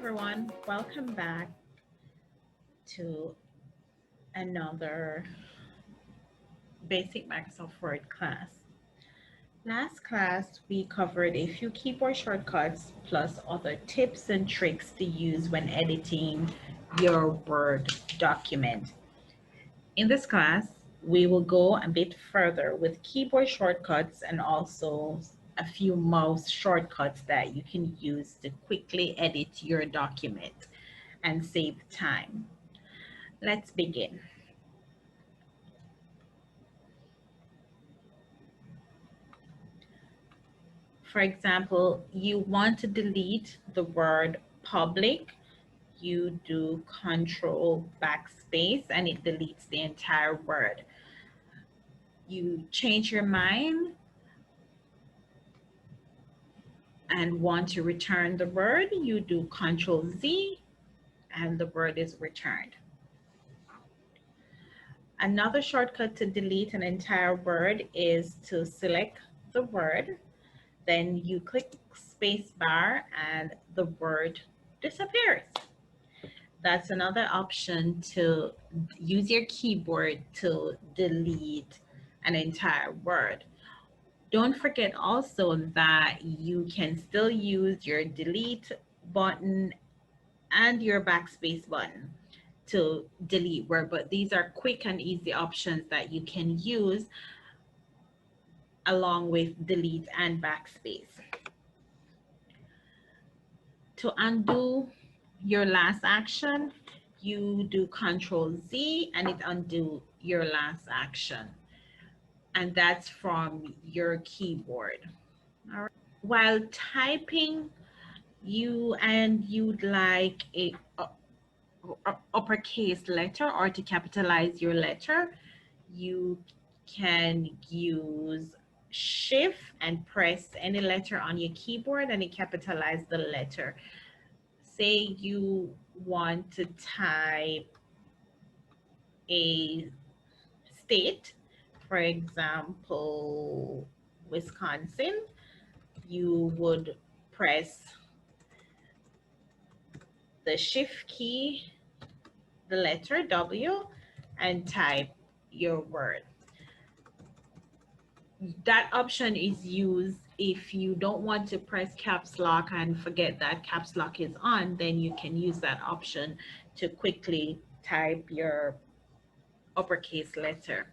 everyone, welcome back to another basic Microsoft Word class. Last class, we covered a few keyboard shortcuts plus other tips and tricks to use when editing your Word document. In this class, we will go a bit further with keyboard shortcuts and also a few mouse shortcuts that you can use to quickly edit your document and save time. Let's begin. For example, you want to delete the word public, you do Control backspace and it deletes the entire word. You change your mind and want to return the word, you do Control Z and the word is returned. Another shortcut to delete an entire word is to select the word, then you click space bar and the word disappears. That's another option to use your keyboard to delete an entire word. Don't forget also that you can still use your delete button and your backspace button to delete word, but these are quick and easy options that you can use along with delete and backspace. To undo your last action, you do Control Z and it undo your last action. And that's from your keyboard. All right. While typing, you'd like a uppercase letter or to capitalize your letter, you can use Shift and press any letter on your keyboard and it capitalize the letter. Say you want to type a state, for example, Wisconsin, you would press the Shift key, the letter W, and type your word. That option is used if you don't want to press caps lock and forget that caps lock is on, then you can use that option to quickly type your uppercase letter.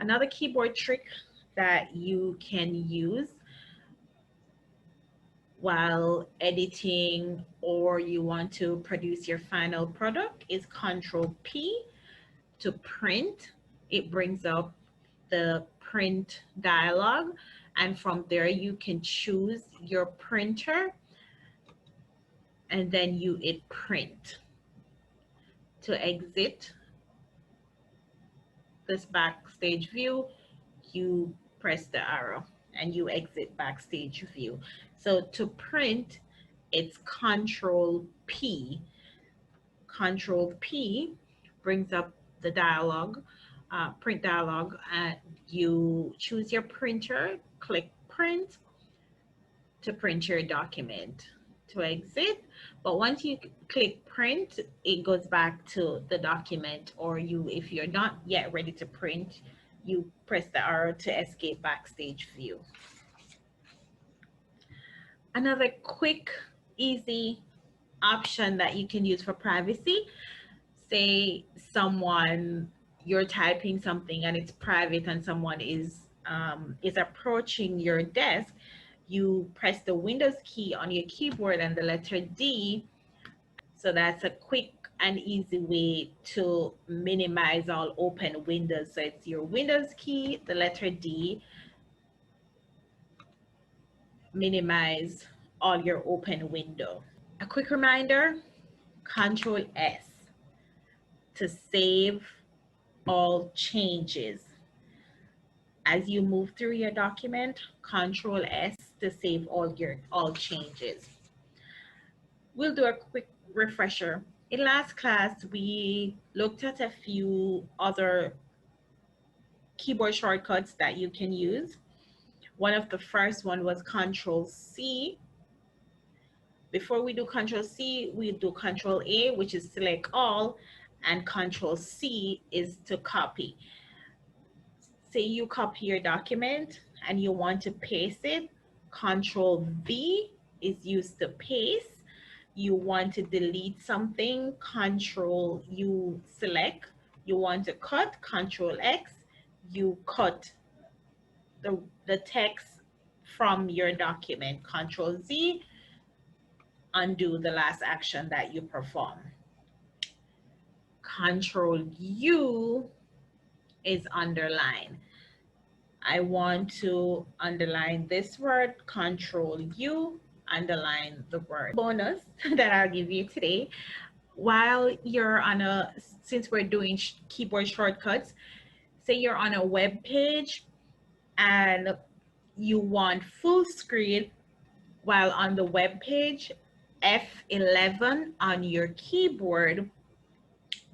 Another keyboard trick that you can use while editing or you want to produce your final product is Control P to print. It brings up the print dialog and from there you can choose your printer and then you hit print. To exit this backstage view, you press the arrow and you exit backstage view. So to print, it's Control P. Control P brings up the dialog, print dialog, and you choose your printer, click print to print your document. To exit, but once you click print, it goes back to the document, or if you're not yet ready to print, you press the arrow to escape backstage view. Another quick, easy option that you can use for privacy, say you're typing something and it's private and someone is approaching your desk, you press the Windows key on your keyboard and the letter D. So that's a quick and easy way to minimize all open windows. So it's your Windows key, the letter D, minimize all your open window. A quick reminder, Control S to save all changes. As you move through your document, Control S to save all changes. We'll do a quick refresher. In last class, we looked at a few other keyboard shortcuts that you can use. One of the first one was Control C. Before we do Control C, we do Control A, which is select all, and Control C is to copy. Say you copy your document and you want to paste it, Control V is used to paste. You want to delete something, Control U select. You want to cut, Control X, you cut the text from your document. Control Z, undo the last action that you perform. Control U is underline. I want to underline this word, Control U, underline the word. Bonus that I'll give you today, while you're on since we're doing keyboard shortcuts, say you're on a web page and you want full screen while on the web page, F11 on your keyboard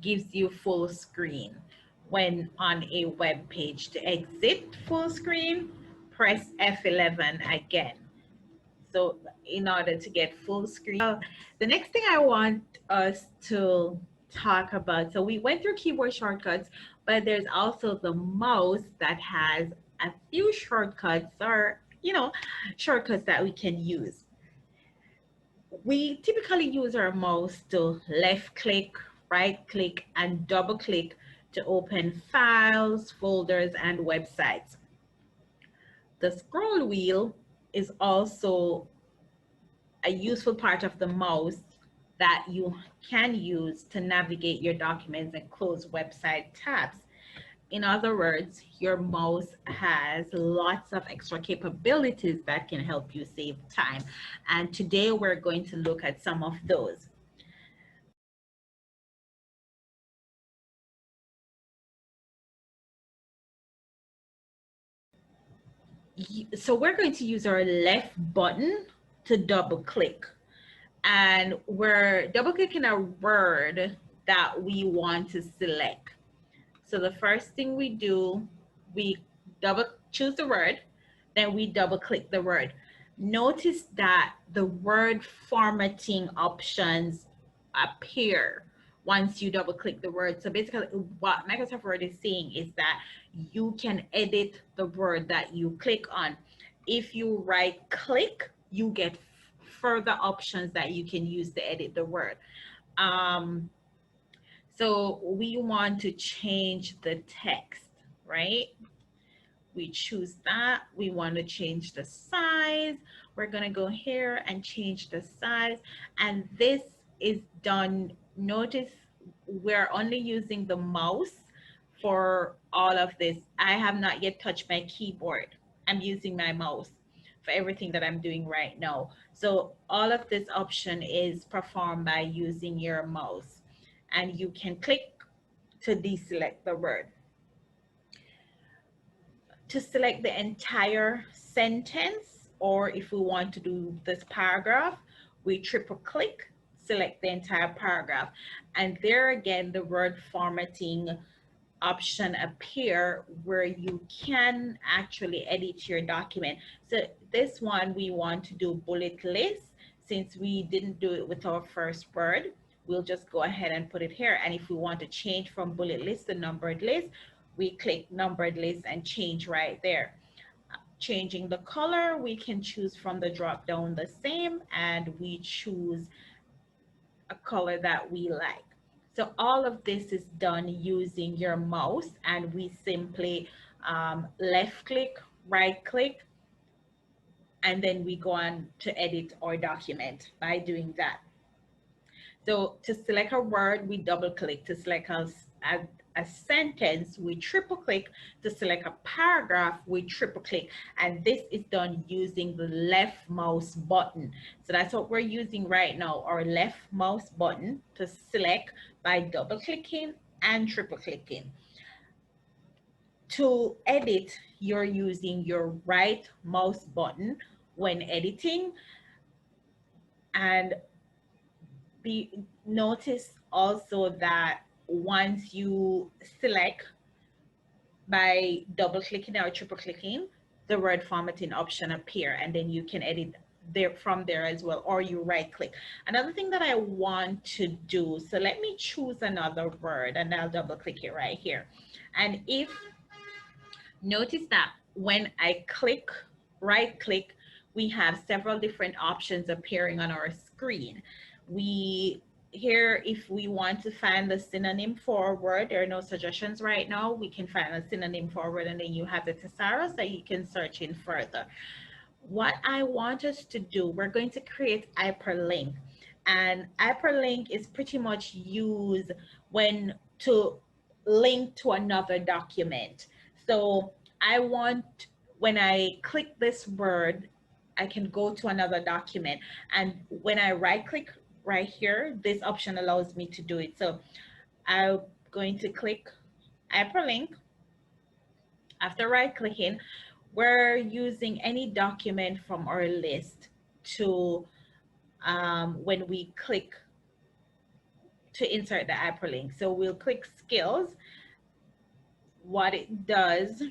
gives you full screen. When on a web page, to exit full screen, press F11 again. So in order to get full screen, the next thing I want us to talk about, so we went through keyboard shortcuts, but there's also the mouse that has a few shortcuts, or shortcuts that we can use. We typically use our mouse to left click, right click, and double click to open files, folders, and websites. The scroll wheel is also a useful part of the mouse that you can use to navigate your documents and close website tabs. In other words, your mouse has lots of extra capabilities that can help you save time. And today we're going to look at some of those. So we're going to use our left button to double click. And we're double clicking a word that we want to select. So the first thing we do, we choose the word, then we double click the word. Notice that the word formatting options appear once you double click the word. So basically what Microsoft Word is saying is that you can edit the word that you click on. If you right click, you get further options that you can use to edit the word. So we want to change the text, right? We choose that. We want to change the size. We're going to go here and change the size. And this is done. Notice we're only using the mouse for all of this. I have not yet touched my keyboard. I'm using my mouse for everything that I'm doing right now. So all of this option is performed by using your mouse. And you can click to deselect the word. To select the entire sentence, or if we want to do this paragraph, we triple click, select the entire paragraph. And there again, the word formatting option appear where you can actually edit your document. So this one, we want to do bullet list. Since we didn't do it with our first word, we'll just go ahead and put it here. And if we want to change from bullet list to numbered list, we click numbered list and change right there. Changing the color, we can choose from the drop down the same, and we choose a color that we like. So all of this is done using your mouse, and we simply left click, right click, and then we go on to edit our document by doing that. So to select a word, we double click. To select a sentence, we triple click. To select a paragraph, we triple click. And this is done using the left mouse button. So that's what we're using right now, our left mouse button to select by double clicking and triple clicking. To edit, you're using your right mouse button when editing. And notice also that once you select by double clicking or triple clicking, the word formatting option appear, and then you can edit there from there as well, or you right click. Another thing that I want to do, so let me choose another word and I'll double click it right here. And if notice that when I click, right click, we have several different options appearing on our screen. We here, if we want to find the synonym for a word, there are no suggestions right now. We can find a synonym for a word and then you have the thesaurus that you can search in further. What I want us to do, we're going to create hyperlink. And hyperlink is pretty much used when to link to another document. So I want, when I click this word, I can go to another document. And when I right click right here, this option allows me to do it. So I'm going to click hyperlink. After right clicking, we're using any document from our list to, when we click to insert the hyperlink. So we'll click skills. What it does,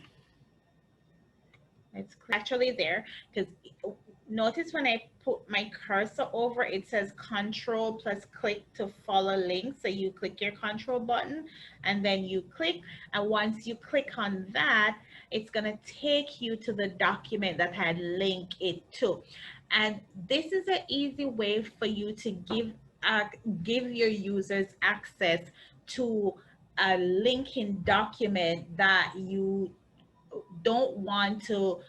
it's actually there, because notice when I put my cursor over, it says control plus click to follow link. So you click your control button and then you click. And once you click on that, it's going to take you to the document that I link it to. And this is an easy way for you to give your users access to a linking document that you don't want to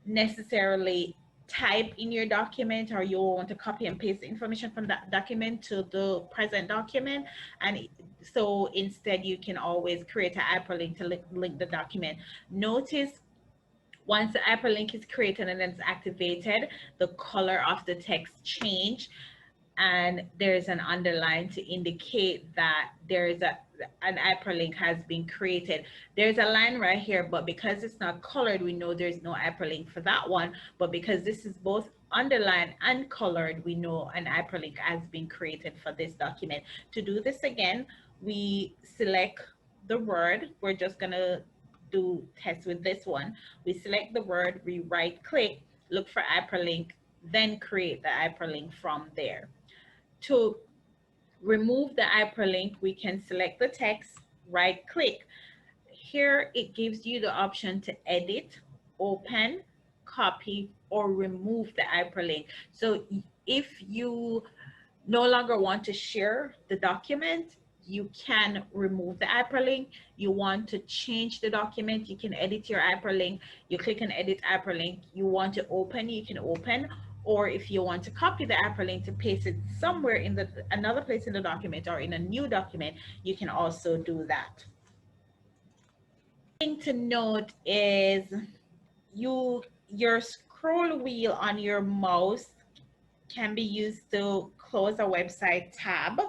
necessarily type in your document, or you want to copy and paste the information from that document to the present document. And so instead you can always create a hyperlink to link the document. Notice once the hyperlink is created and then it's activated, the color of the text change, and there's an underline to indicate that there is an hyperlink has been created. There's a line right here, but because it's not colored, we know there's no hyperlink for that one. But because this is both underlined and colored, we know an hyperlink has been created for this document. To do this again, we select the word. We're just gonna do test with this one. We select the word, we right click, look for hyperlink, then create the hyperlink from there. To remove the hyperlink, we can select the text, right click. Here it gives you the option to edit, open, copy, or remove the hyperlink. So if you no longer want to share the document, you can remove the hyperlink. You want to change the document, you can edit your hyperlink. You click on edit hyperlink. You want to open, you can open. Or if you want to copy the hyperlink to paste it somewhere in the another place in the document or in a new document, you can also do that. Thing to note is your scroll wheel on your mouse can be used to close a website tab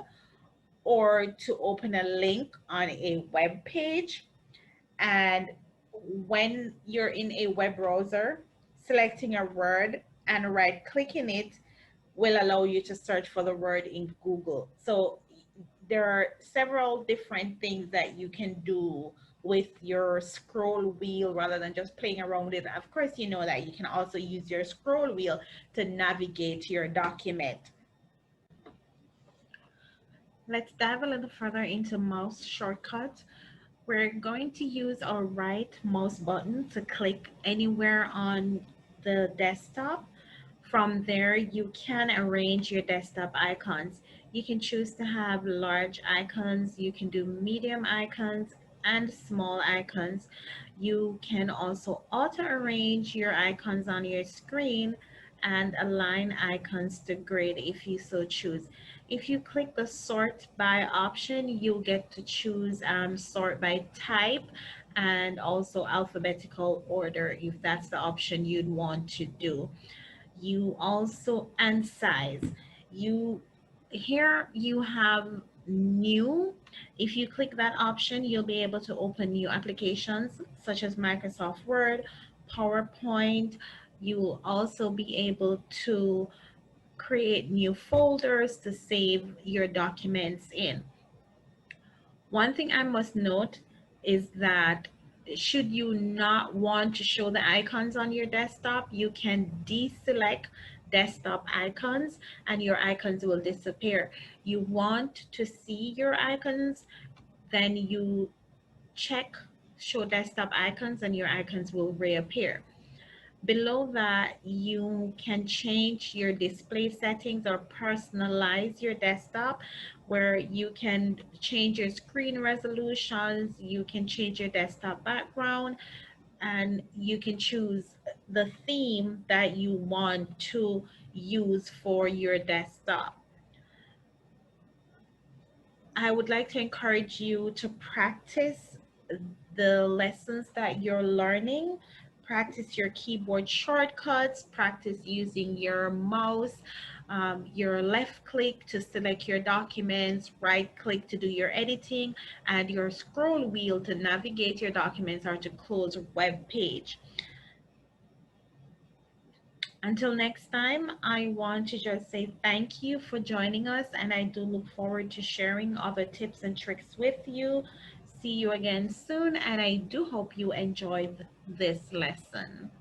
or to open a link on a web page. And when you're in a web browser, selecting a word and right clicking it will allow you to search for the word in Google. So there are several different things that you can do with your scroll wheel rather than just playing around with it. Of course, you know that you can also use your scroll wheel to navigate your document. Let's dive a little further into mouse shortcuts. We're going to use our right mouse button to click anywhere on the desktop. From there, you can arrange your desktop icons. You can choose to have large icons, you can do medium icons and small icons. You can also auto arrange your icons on your screen and align icons to grid if you so choose. If you click the sort by option, you'll get to choose sort by type and also alphabetical order if that's the option you'd want to do. You also, and size, you here you have new. If you click that option, you'll be able to open new applications such as Microsoft Word, PowerPoint. You will also be able to create new folders to save your documents in. One thing I must note is that should you not want to show the icons on your desktop, you can deselect desktop icons and your icons will disappear. You want to see your icons, then you check show desktop icons and your icons will reappear. Below that, you can change your display settings or personalize your desktop, where you can change your screen resolutions, you can change your desktop background, and you can choose the theme that you want to use for your desktop. I would like to encourage you to practice the lessons that you're learning. Practice your keyboard shortcuts, practice using your mouse, your left click to select your documents, right click to do your editing, and your scroll wheel to navigate your documents or to close a web page. Until next time, I want to just say thank you for joining us, and I do look forward to sharing other tips and tricks with you. See you again soon, and I do hope you enjoyed this lesson.